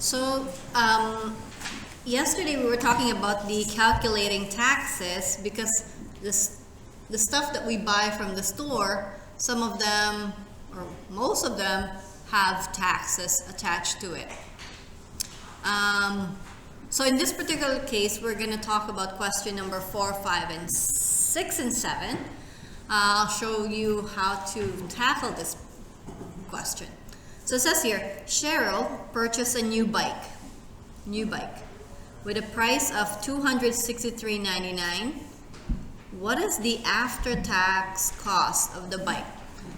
So, yesterday we were talking about the calculating taxes because the stuff that we buy from the store, some of them or most of them have taxes attached to it. So in this particular case, we're going to talk about question number 4, 5, and 6, and 7. I'll show you how to tackle this question. So it says here, Cheryl purchased a new bike with a price of $263.99. What is the after-tax cost of the bike?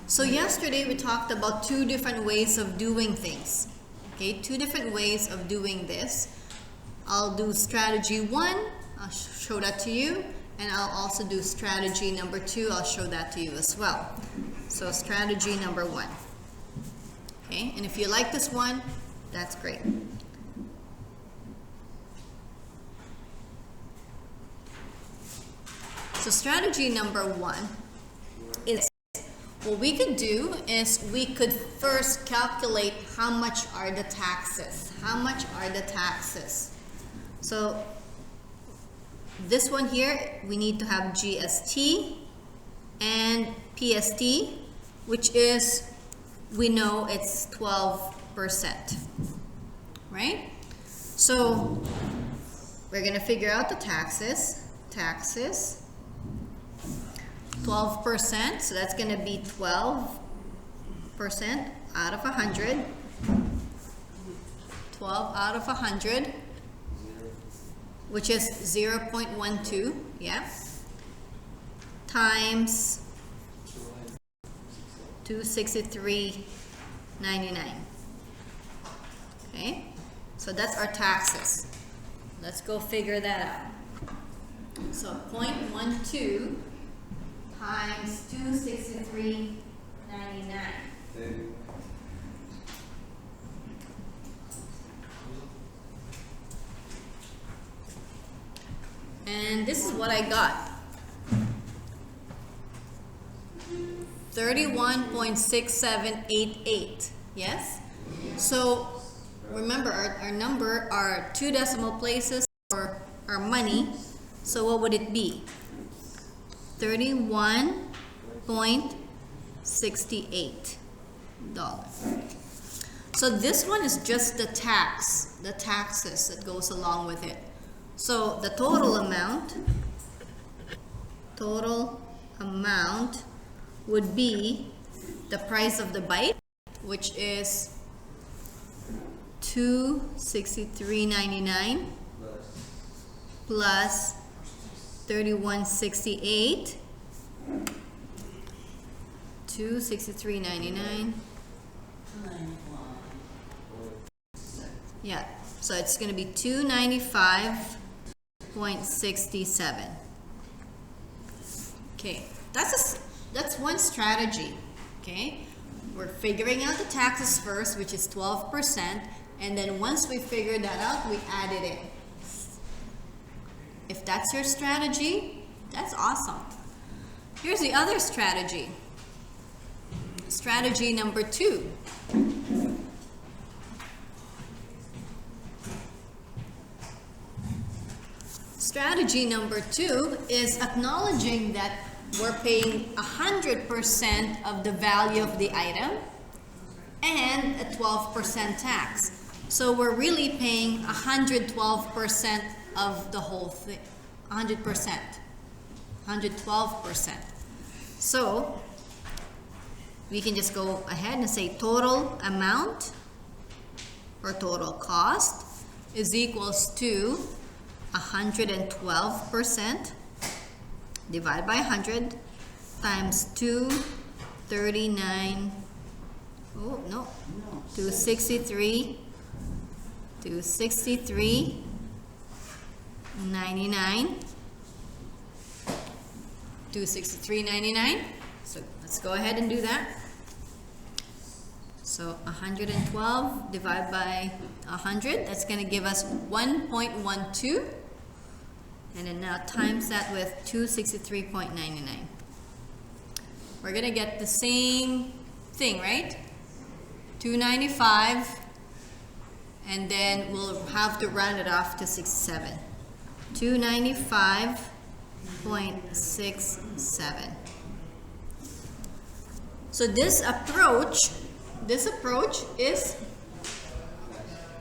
So yesterday we talked about two different ways of doing things. Okay, two different ways of doing this. I'll do strategy 1, I'll show that to you, and I'll also do strategy number 2, I'll show that to you as well. So strategy number 1. Okay, and if you like this one, that's great. So strategy number 1 is, what we could do is we could first calculate how much are the taxes. How much are the taxes? So this one here, we need to have GST and PST, which is, we know it's 12%, right? So we're gonna figure out the taxes. 12%, so that's gonna be 12% out of 100. 12 out of 100, which is 0.12, yeah, times 263.99. Okay, so that's our taxes. Let's go figure that out. So 0.12 times 263.99. And this is what I got. 31.6788. Yes? So remember, our number are 2 decimal places for our money. So what would it be? 31.68 dollars. So this one is just the taxes that goes along with it. So the total amount would be the price of the bike, which is $263.99 plus $31.68. $263.99. Yeah, so it's going to be $295.67. Okay, that's one strategy. Okay, we're figuring out the taxes first, which is 12%, and then once we figure that out, we add it in. If that's your strategy, that's awesome. Here's the other strategy. Strategy number 2. Strategy number 2 is acknowledging that we're paying 100% of the value of the item and a 12% tax. So we're really paying 112% of the whole thing. 100%. 112%. So we can just go ahead and say total amount or total cost is equals to 112% divided by 100 times 263.99. 263.99. So let's go ahead and do that. So 112 divided by 100, that's going to give us 1.12. And then now times that with 263.99. We're going to get the same thing, right? 295 and then we'll have to round it off to 67. 295.67. So this approach is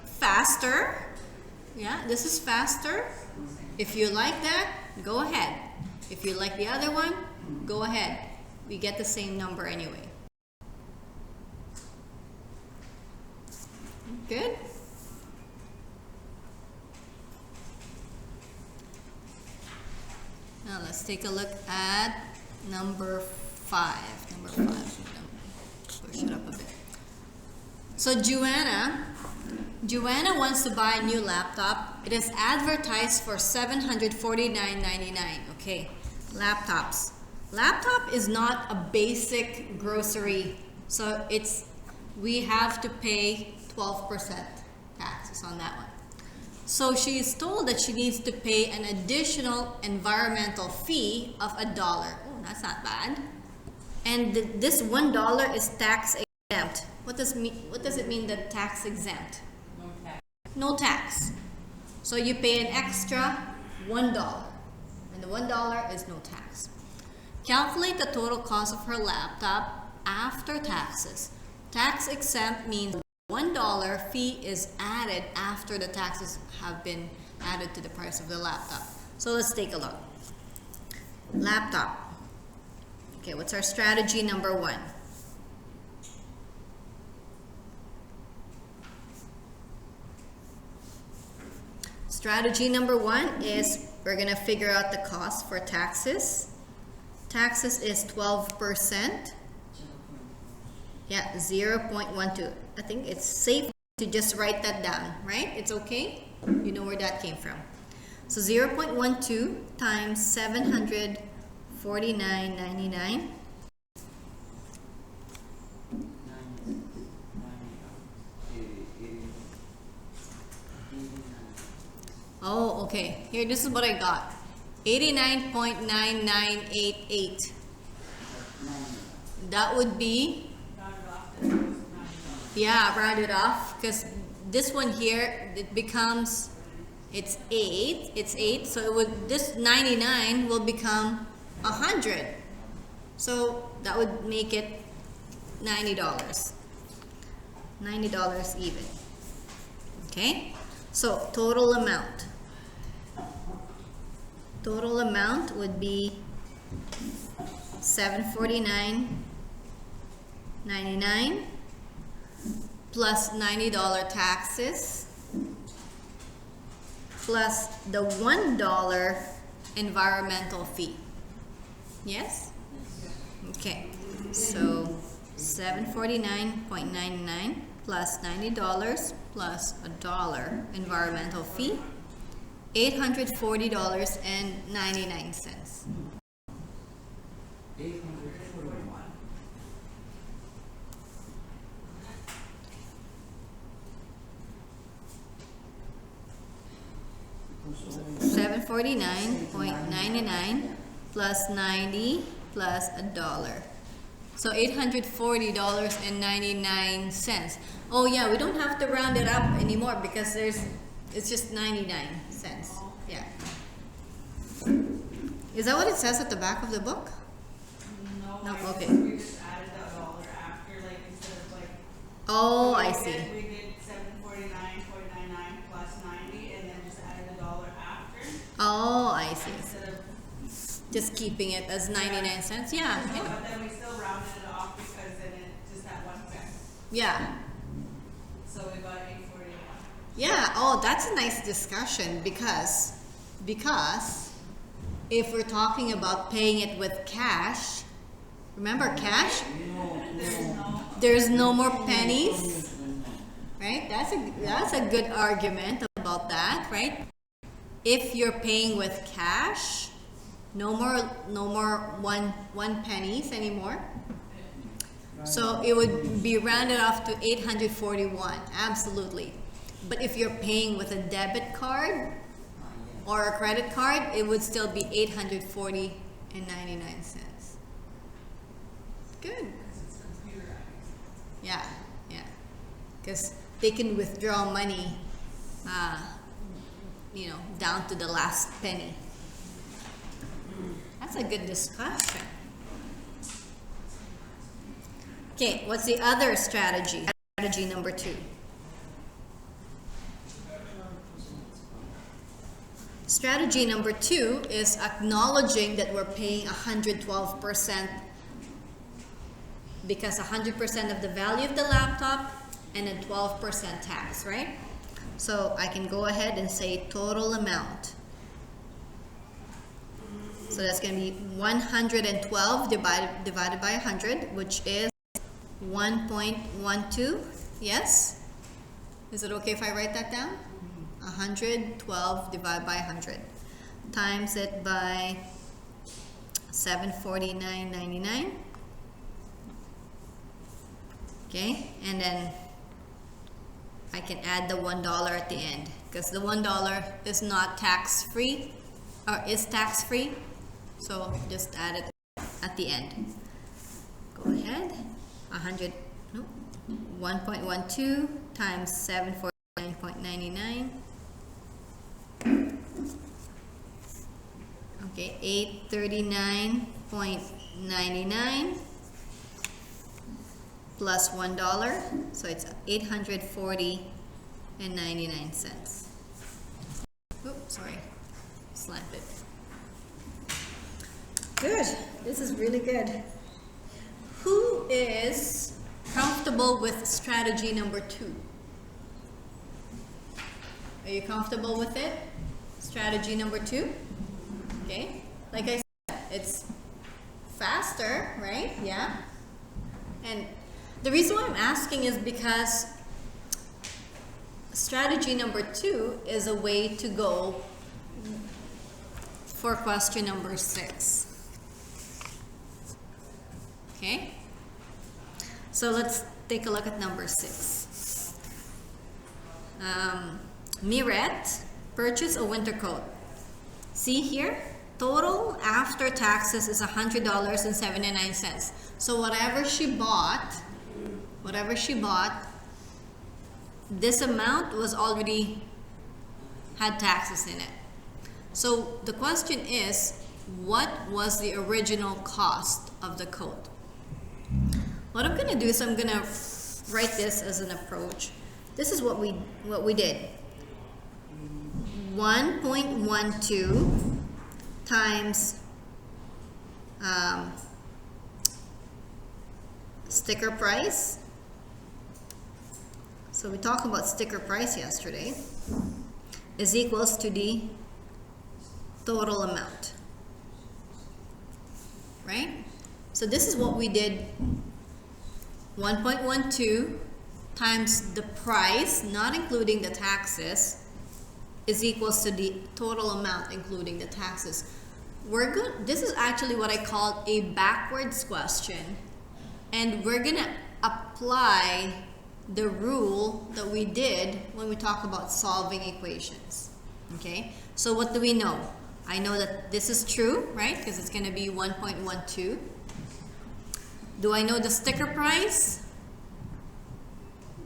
faster. Yeah, this is faster. If you like that, go ahead. If you like the other one, go ahead. We get the same number anyway. Good? Now let's take a look at number 5. Number 5. Push it up a bit. So Joanna wants to buy a new laptop. It is advertised for $749.99. Okay, laptops. Laptop is not a basic grocery, so we have to pay 12% taxes on that one. So she is told that she needs to pay an additional environmental fee of $1. Oh, that's not bad. And this $1 is tax exempt. What does it mean that tax exempt? No tax. No tax. So you pay an extra $1, and the $1 is no tax. Calculate the total cost of her laptop after taxes. Tax exempt means $1 fee is added after the taxes have been added to the price of the laptop. So let's take a look. Laptop. Okay, what's our strategy number 1? Strategy number 1 is we're going to figure out the cost for taxes. Taxes is 12%. Yeah, 0.12. I think it's safe to just write that down, right? It's okay? You know where that came from. So 0.12 times 749.99. Oh, okay. Here, this is what I got. 89.9988. That would be, yeah, round it off, because this one here, it becomes, it's 8, so it would, this 99 will become 100. So that would make it $90. $90 even. Okay? So total amount. Total amount would be $749.99 plus $90 taxes plus the $1 environmental fee. Yes? Okay. So $749.99 plus $90 plus $1 environmental fee, $840.99. 841. $749.99 plus 90 plus $1. So $840.99. Oh yeah, we don't have to round it up anymore because it's just 99 cents. Yeah. Is that what it says at the back of the book? No, Okay. We just added that $1 after, like, instead of like. Oh, we I did- see. We did $749.99 plus 90, and then just added $1 after, Oh, I see. instead of. Just keeping it as 99 cents. Yeah. No, Yeah. but then we still rounded it off because then it just that 1 cent. Yeah. So we got 841. Yeah, oh, that's a nice discussion because if we're talking about paying it with cash, remember cash? There's no more pennies, right? That's a good argument about that, right? If you're paying with cash, no more one pennies anymore. So it would be rounded off to 841, absolutely. But if you're paying with a debit card or a credit card, it would still be $840.99. Good. Yeah, yeah. Because they can withdraw money, down to the last penny. That's a good discussion. Okay, what's the other strategy? Strategy number 2. Strategy number 2 is acknowledging that we're paying 112% because 100% of the value of the laptop and then 12% tax, right? So I can go ahead and say total amount. So that's going to be 112 divided by 100, which is 1.12. Yes? Is it okay if I write that down? 112 divided by 100 times it by 749.99. Okay, and then I can add the $1 at the end because the $1 is not tax free or is tax free, so just add it at the end. Go ahead. 1.12 times 749.99. Okay, 839.99 plus $1, so it's 840.99 cents. Oops, sorry, slammed it. Good. This is really good. Who is comfortable with strategy number 2? Are you comfortable with it? Strategy number 2? Okay. Like I said, it's faster, right? Yeah. And the reason why I'm asking is because strategy number 2 is a way to go for question number 6. Okay? So let's take a look at number 6. Miret purchased a winter coat. See here? Total after taxes is $100.79. So whatever she bought, this amount was already had taxes in it. So the question is, what was the original cost of the coat? What I'm going to do is I'm going to write this as an approach. This is what we did. 1.12 times sticker price. So we talked about sticker price yesterday, is equals to the total amount, right? So this is what we did. 1.12 times the price, not including the taxes, is equals to the total amount including the taxes. This is actually what I call a backwards question, and we're gonna apply the rule that we did when we talk about solving equations. Okay, so what do we know? I know that this is true, right? Because it's gonna be 1.12. Do I know the sticker price?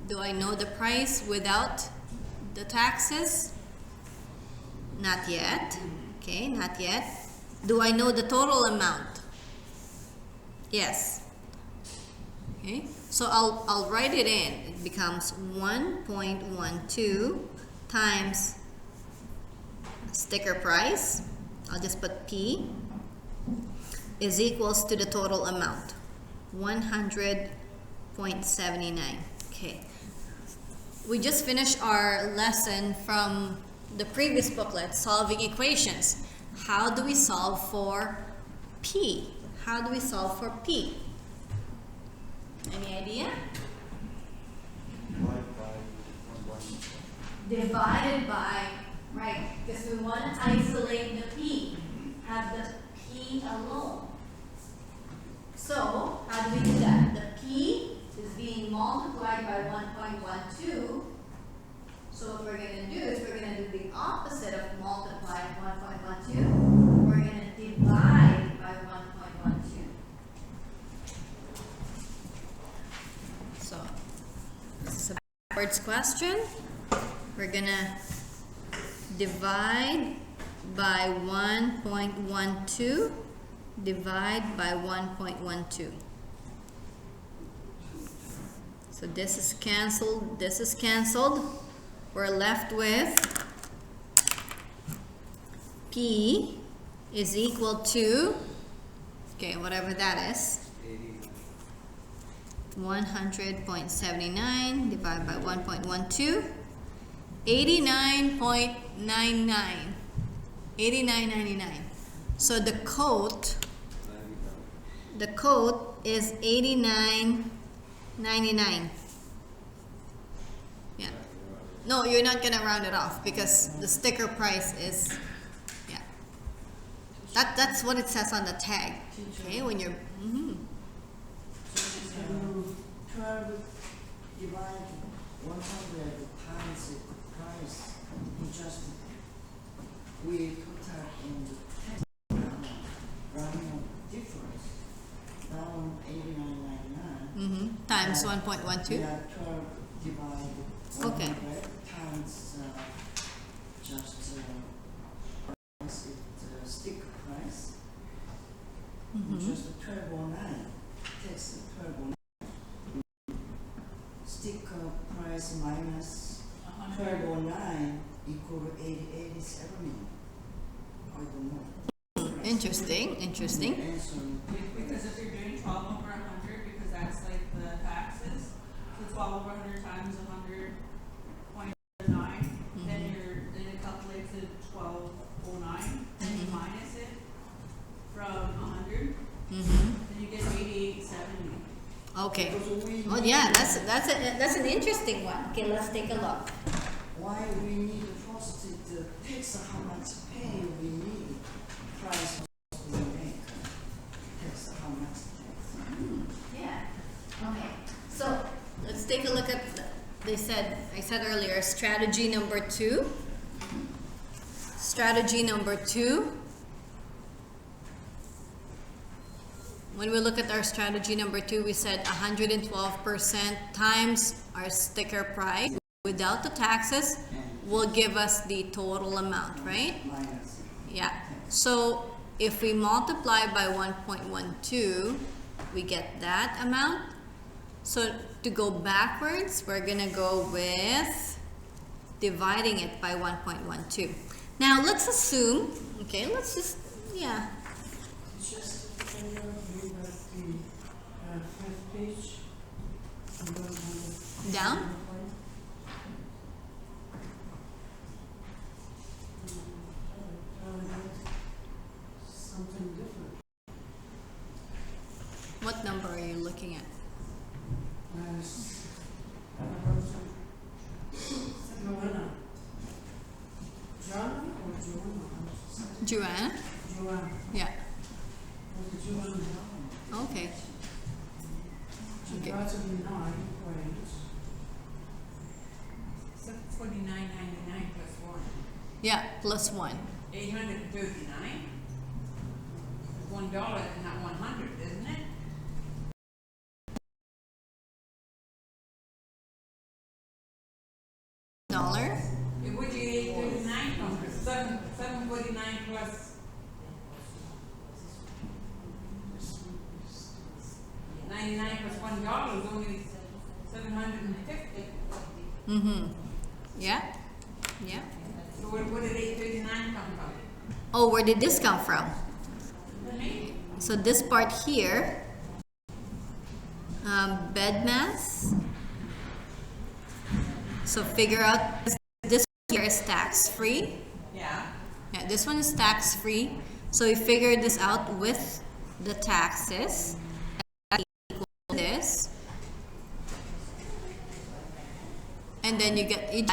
Do I know the price without the taxes? Not yet. Okay, not yet. Do I know the total amount? Yes. Okay, so I'll write it in. It becomes 1.12 times sticker price. I'll just put P is equals to the total amount, 100.79. Okay. We just finished our lesson from the previous booklet, solving equations. How do we solve for P? How do we solve for P? Any idea? Divided by, right, because we want to isolate the P, have the P alone. So, how do we do that? The P is being multiplied by 1.12. So what we're going to do is we're going to do the opposite of multiply 1.12. We're going to divide by 1.12. So this is a backwards question. We're gonna divide by 1.12, divide by 1.12. So this is canceled, this is canceled. We're left with P is equal to, okay, whatever that is, 100.79 divided by 1.12, 89.99. 89.99. So the quote is 89.99. Yeah. No, you're not gonna round it off because the sticker price is, yeah. That's what it says on the tag. Okay, when you're. 12 divided 100 times the price. We just we put that in the text round difference down 89.99. Times We 1.12. have 12 divided 100 Okay. times just price it stick price. Just 12.09. Text 12.09. Sticker price minus 12.09 equal 87. I don't know. Interesting, interesting. Answer. Because if you're doing 12 over 100, because that's like the taxes, so 12 over 100 times 100.9, then it calculates it 12.09, then you minus it from 100, then you get 88.70. Okay. Because we Oh yeah, that's an interesting one. Okay, let's take a look. why we need first to text how much pay we need, price we make. Text how much tax. Yeah. Okay. So let's take a look at. I said earlier, strategy number 2. Strategy number 2. When we look at our strategy number 2, we said 112% times our sticker price without the taxes will give us the total amount, right? Minus. Yeah. So if we multiply by 1.12, we get that amount. So to go backwards, we're gonna go with dividing it by 1.12. Now let's assume, okay, let's just, yeah. It's just read the first page. Down? Something different. What number are you looking at? Joanna. Joanna or Joanna? Joanna? Joanna. Yeah. Joanna. Okay. Okay. Divided in 9 ways. 49.99 plus 1. Yeah, plus 1. 839. $1 is not 100, isn't it? Dollar? Where'd you get 839 from? 749 plus 99 plus $1 is only 750. Yeah. Yeah. So where did 839 come from? Oh, where did this come from? Me? So this part here, bed mass. So figure out this here is tax free. Yeah. Yeah, this one is tax free. So we figured this out with the taxes. That equals this. And then you get the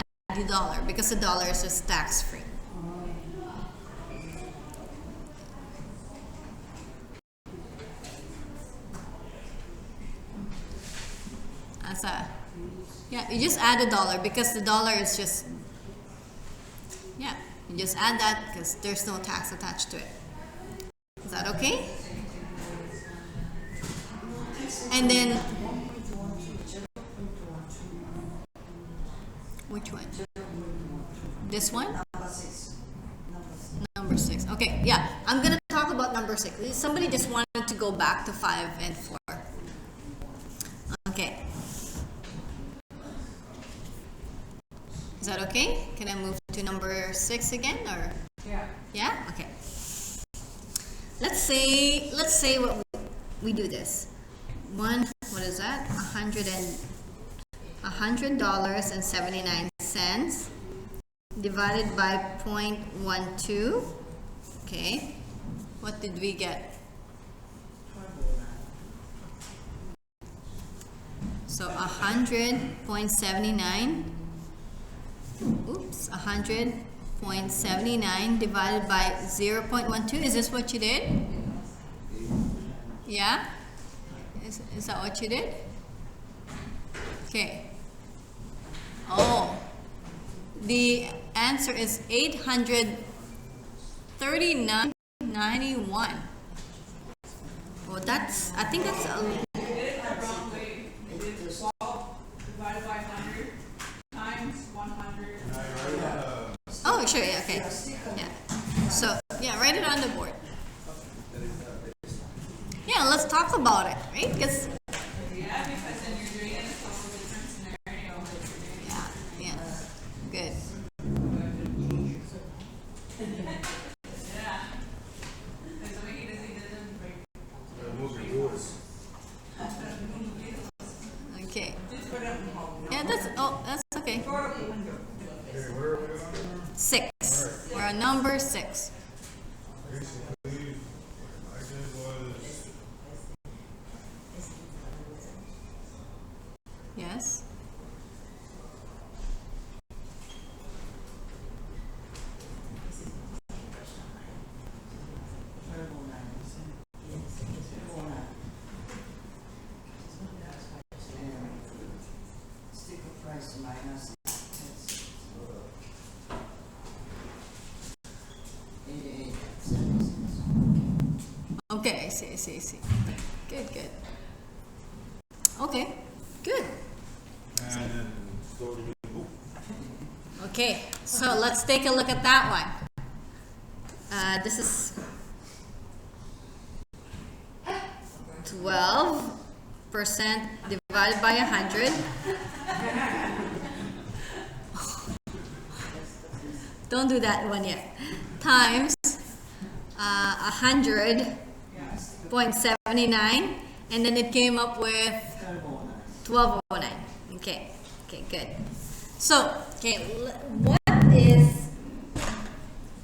dollar because the dollar is just tax free. As a, yeah, you just add a dollar because the dollar is just, yeah, you just add that because there's no tax attached to it. Is that okay? And then, Which one? This one? Number 6. Number 6. Number 6. Okay, yeah. I'm gonna talk about number 6. Somebody just wanted to go back to 5 and 4. Okay. Is that okay? Can I move to number 6 again, or? Yeah. Yeah? Okay. Let's say what we do this. What is that? $100.79 divided by 0.12. Okay. What did we get? So 100.79. Oops, 100.79 divided by 0.12. Is this what you did? Yeah? Is that what you did? Okay. Oh. The answer is 839.91. Well, I think that's a You did it the wrong way. You did 12 divided by 100 times 100. Oh, sure, yeah, okay. Yeah. So, yeah, write it on the board. Yeah, let's talk about it, right? Because, Yeah, because then you're doing it in a total different scenario. yeah, good. Yeah. Because the way he doesn't Okay. Just put it up in the hall. Yeah, that's okay. Throw it up the window. 6. We're on number 6. Yes. Sticker price minus 88 cents. Okay, I see. Good. Okay, good. Okay, so let's take a look at that one. This is 12% divided by 100. Don't do that one yet. Times 100.79, and then it came up with 1209. Okay, good. So,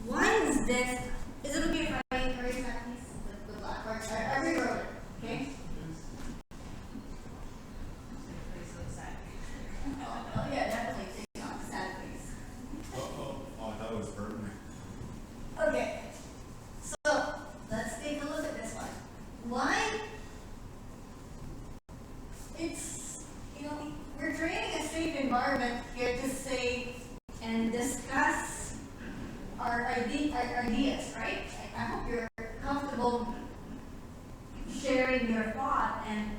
why is this? Is it okay if I erase that piece, the black part? I rewrote it. Okay. Oh yeah, definitely take off the sad face. I thought it was hurting me. Okay, so let's take a look at this one. Why? It's, we're creating a safe environment here to say and discuss our ideas, right? I hope you're comfortable sharing your thought and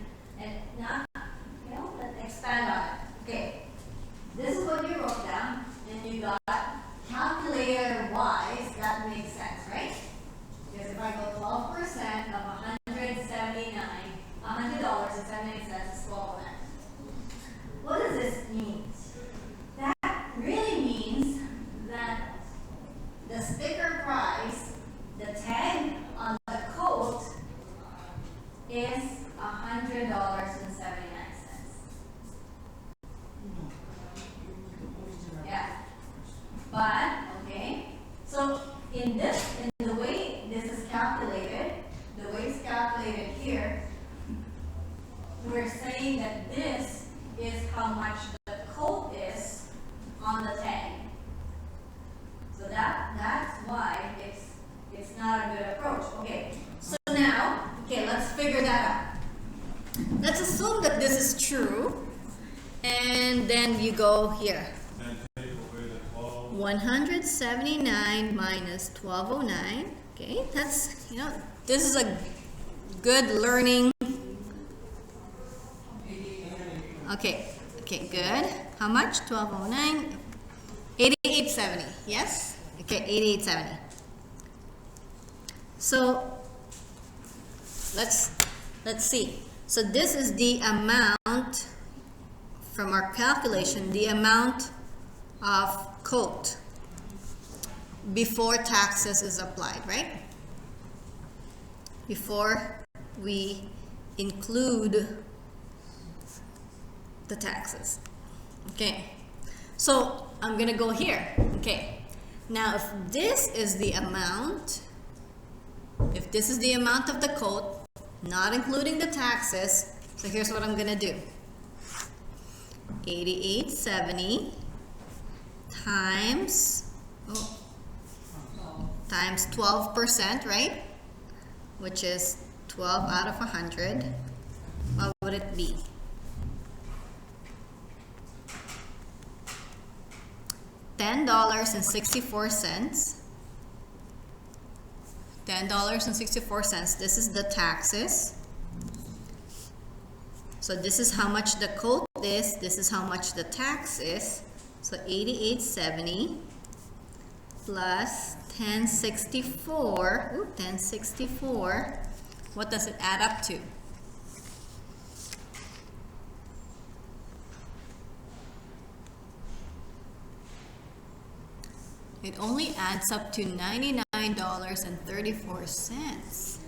not, expand on it. Okay, this is what you wrote down, and you got calculator-wise, that makes sense, right? Because if I go 12% of $100.79 is 1209. What does this mean? That really means that the sticker price, the tag on the coat, is $100.79. Yeah. But, okay, so in the way this is calculated, the way it's calculated here, we're saying that this is how much the coat is on the tag. So that's why it's not a good approach. Okay, so now, let's figure that out. Let's assume that this is true, and then you go here. And take away the 12. 179 minus 1209. Okay, that's, this is a good learning. Okay, Okay, good. How much? 1209. 8870. Yes? Okay, 8870. So let's see. So this is the amount from our calculation, the amount of coat before taxes is applied, right? Before we include the taxes. Okay, so I'm gonna go here. Okay, now if this is the amount, if this is the amount of the coat, not including the taxes, so here's what I'm gonna do. 8870 times times 12%, right? Which is 12 out of 100. What would it be? $10.64. $10.64. This is the taxes. So this is how much the coat is. This is how much the tax is. So 8870 plus 1064. Ooh, 1064. What does it add up to? It only adds up to $99.34.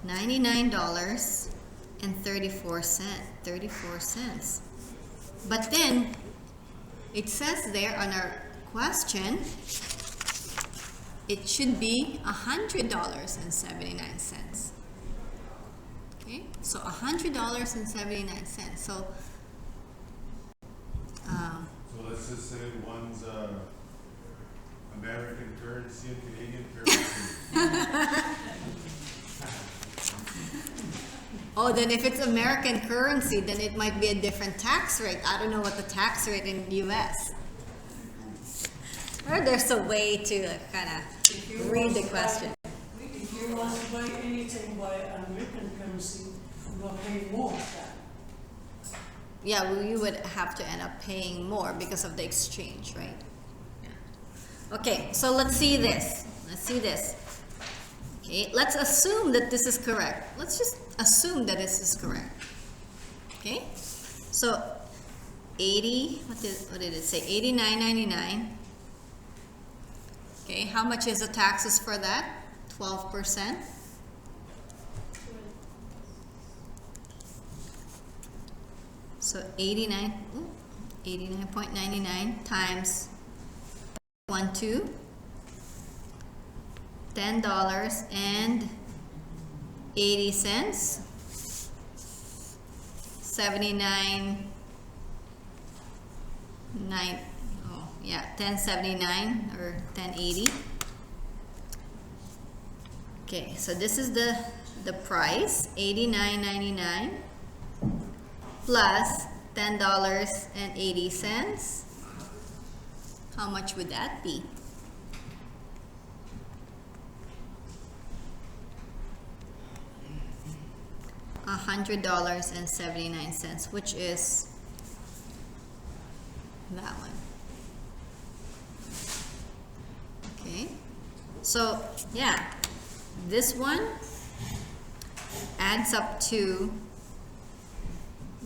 $99.34. But then it says there on our question, it should be $100.79. Okay, so $100.79. So So let's just say one's American currency and Canadian currency. oh, then if it's American currency, then it might be a different tax rate. I don't know what the tax rate in the US. Or there's a way to kind of read the question. If you want to buy anything by American currency, you will pay more than. Yeah, well, you would have to end up paying more because of the exchange, right? Yeah. Okay, so let's see this. Let's see this. Okay, let's assume that this is correct. Let's just assume that this is correct. Okay, so 80. What did it say? 89.99. Okay, how much is the taxes for that? 12%. So 89.99 times 12, $10.80, 1079 or 1080. Okay, so this is the price, $89.99 plus $10.80. How much would that be? $100.79, which is that one. Okay, so yeah, this one adds up to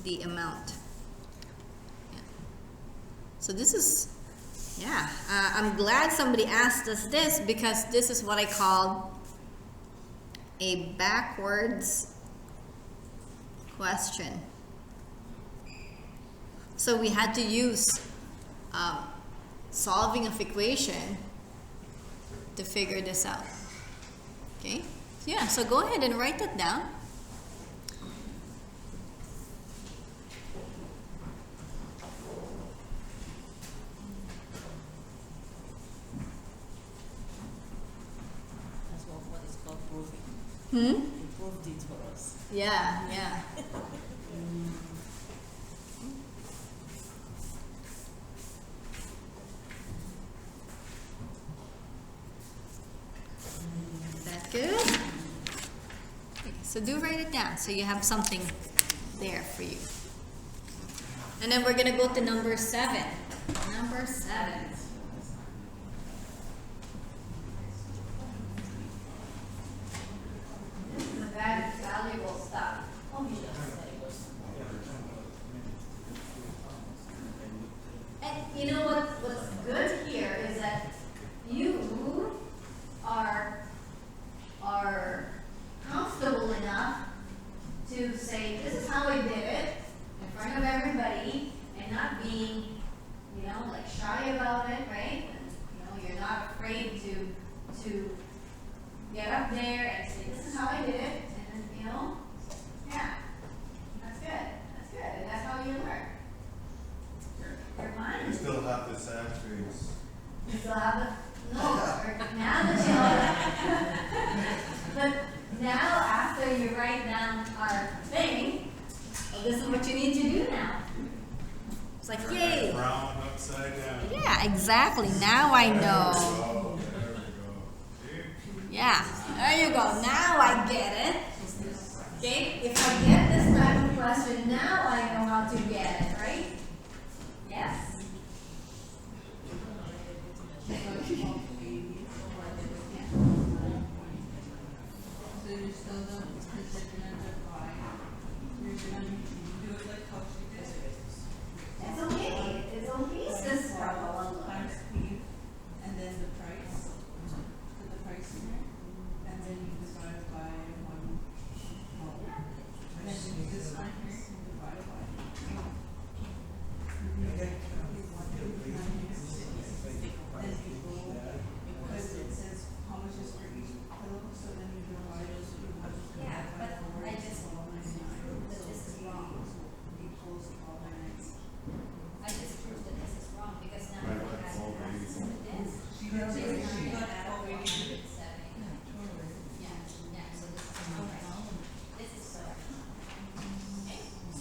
the amount. Yeah. So this is, yeah, I'm glad somebody asked us this, because this is what I call a backwards question. So we had to use solving of equation to figure this out. Okay, yeah, so go ahead and write that down. That's what is called proving. Hmm? You proved it for us. Yeah, yeah. Is that good? Okay, so do write it down so you have something there for you. And then we're gonna go to number 7. Number 7. This is valuable stuff. Oh, you should have said it was. And you know what's good here is that you are comfortable enough to say, this is how I did it in front of everybody, and not being, you know, like shy about it, right? And, you know, you're not afraid to get up there and say, this is how I did it, and you know, yeah, that's good, and that's how you learn. Your mind. You still have the sad face. You still have it? No, now that you know, but now after you write down our thing, well, this is what you need to do now. It's like, yay. Brown upside down. Yeah, exactly. Now I know. Oh, there we go. See? Yeah, there you go. Now I get it. Okay, if I get this type of question, now I know how to get it, right? Yes. So you still don't, because if you're gonna divide, you're gonna do it like how she did it. It's okay. It's okay. It's this problem. Times P, and then the price, put the price in there, and then you divide by 1. And then you this one here, you divide by. Then you go, because it says how much is for each pillow, so then you divide it, so you have to Yeah, divide by but 4. I just- this is wrong. Equals 12.99. I just proved that this is wrong because now Right, it like has all access to this. She got This is she not got gonna add up 12.89. 107. Yeah, so this is not right. This is correct.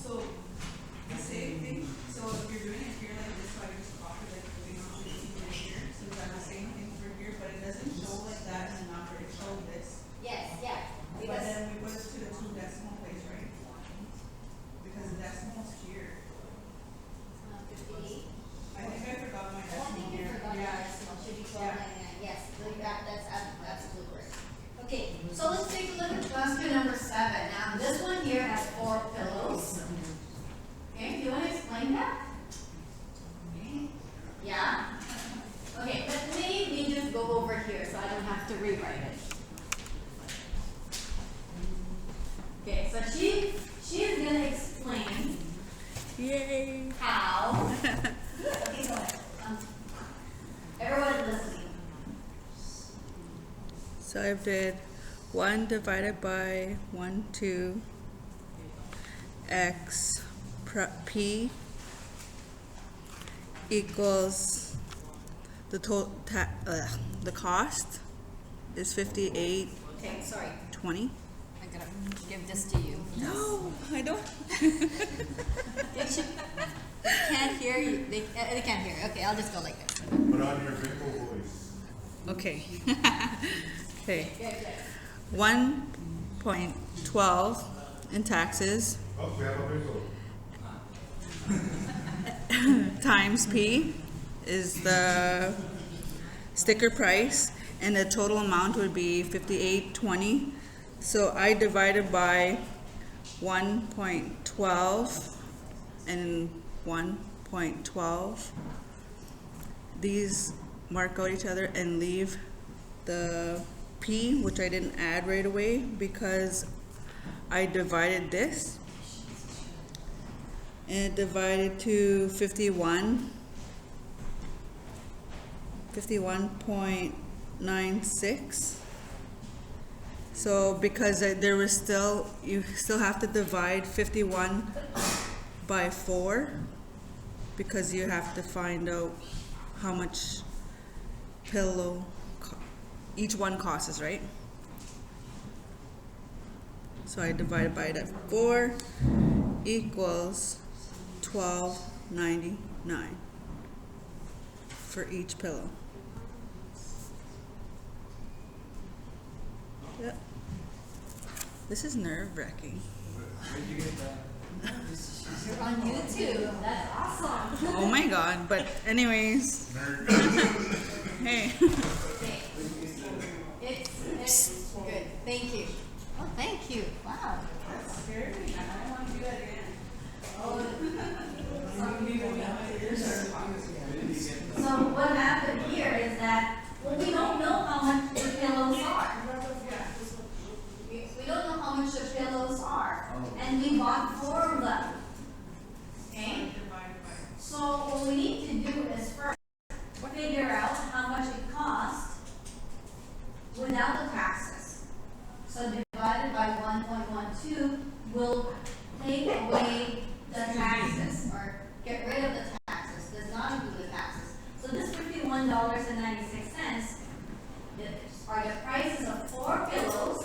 So, the same thing, so if you're doing it here like this, so I just copy like putting on the right here, so we've got the same thing for here, but it doesn't show like that in the number, it shows this. Yes, yeah, But because then we put it to the 2 decimal place, right? Because the decimal's here. 58. I think I forgot my Oh, I decimal think you here. forgot Yeah. that decimal, should be 12.99, yes, that's absolutely correct. Okay, so let's take a look at question number 7. Now, this one here has 4 pillows. Okay, do you want to explain that? Yeah? Okay, let me just go over here so I don't have to rewrite it. Okay, so she's gonna explain Yay! how. Okay, go ahead. Everyone listening. So I did 1 divided by 1, 2, x p equals the the cost is 58.20. Okay, sorry. I'm gonna give this to you. No, I don't. They can't hear you. They can't hear. Okay, I'll just go like this. Put on your Bingo voice. Okay. Okay. Good, good. 1.12 in taxes Oh, we have a bingo. times P is the sticker price, and the total amount would be 58.20. So I divided by 1.12 and 1.12. These mark out each other and leave the P, which I didn't add right away because I divided this. And it divided to 51.96. So because there was still, you still have to divide 51 by 4 because you have to find out how much pillow each one costs, right? So I divided by that 4 equals $12.99 for each pillow. Yep. This is nerve-wracking. Where'd you get that? You're on YouTube. That's awesome. Oh my god, but anyways. Hey. Okay. It's good. Thank you. Oh, thank you. Wow. That's scary. I don't want to do that again. So what happened here is that, well, we don't know how much the pillows are. We don't know how much the pillows are. And we bought 4 of them. Okay? Divided by. So what we need to do is first figure out how much it costs without the taxes. So divided by 1.12 will take away the taxes or get rid of the taxes, does not include the taxes. So this $51.96 are the prices of 4 pillows,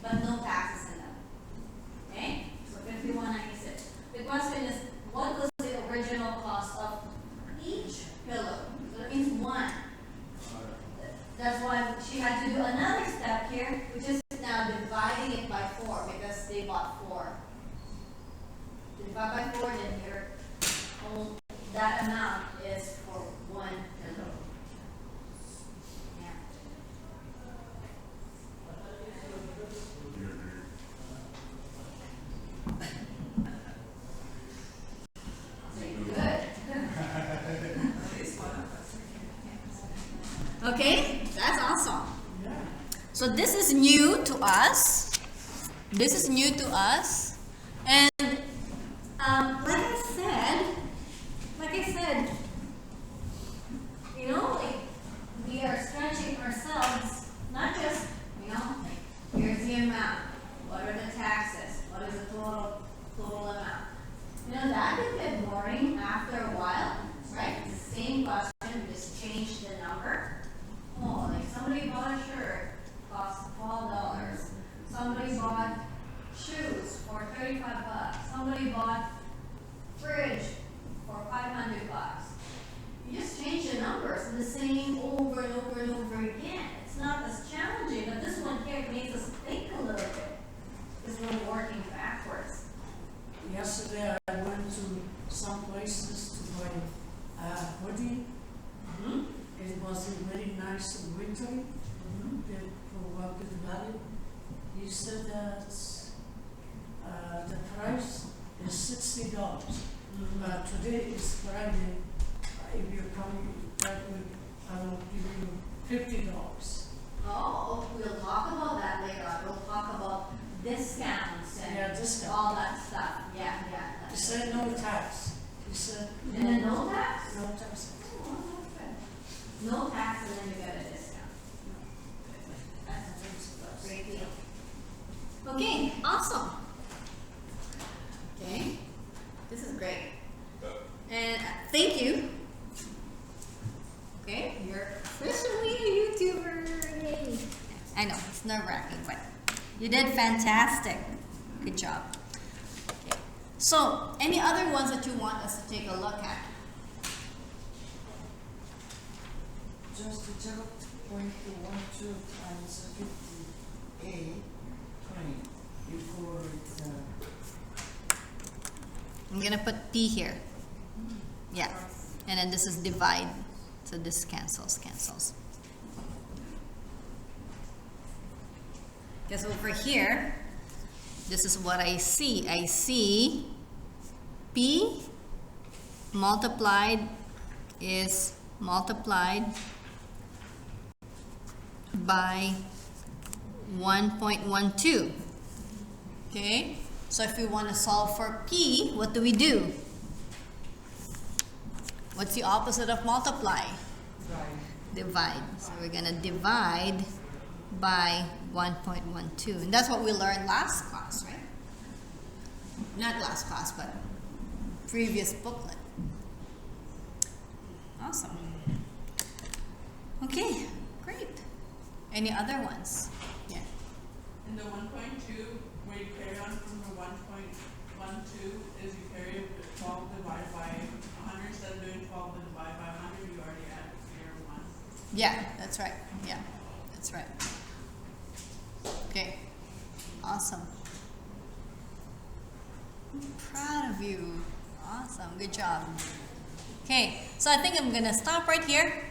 but no taxes in them. Okay? So $51.96. The question is, what was the original cost of each pillow? So that means 1. That's why she had to do another step here, which is now dividing it by 4 because they bought 4. Divide by 4, then that amount is for 1 pillow. Yeah. Good. At least one of us. Okay, that's awesome. So this is new to us. This is new to us, and like I said, you know, like we are stretching ourselves. Not just, you know, like here's the amount. What are the taxes? What is the total amount? You know, that can get boring after a while, right? It's the same question, just change the number. Oh, like somebody bought a shirt, cost $12. Somebody bought shoes for $35. Somebody bought fridge for $500. You just change the numbers and the same over and over and over again. It's not as challenging, but this one here makes us think a little bit because we're working backwards. Yesterday I went to some places to buy hoodie. Mm-hmm. It was very nice and wintry. For Walker's Valley. He said that the price is $60. But today is Friday. If you come that week, I will give you $50. Oh, we'll talk about that later on. We'll talk about discounts and Yeah, discount. all that stuff. Yeah. He That's said no tax. He said And then no tax? no tax. Oh, that's good. No tax and then you get a discount. That's a great deal. Okay, awesome. Okay, this is great. And thank you. Okay, you're officially a YouTuber. Yay. I know, it's nerve-wracking, but you did fantastic. Good job. Okay. So, any other ones that you want us to take a look at? Just to check point to 1, 2 times 50A 20 before it's I'm gonna put P here. Yeah, and then this is divide. So this cancels. Because over here, this is what I see. I see P multiplied is multiplied by 1.12. Okay, so if we want to solve for P, what do we do? What's the opposite of multiply? Divide. So we're going to divide by 1.12. And that's what we learned last class, right? Not last class, but previous booklet. Awesome. Okay, great. Any other ones? Yeah. And the 1.2, where you carry on from the 1.12, is you carry 12 divided by 100 instead of doing 12 divided by 100. You already add your 1. Yeah, that's right. Yeah, that's right. Okay, awesome. Proud of you. Awesome. Good job. Okay, so I think I'm gonna stop right here.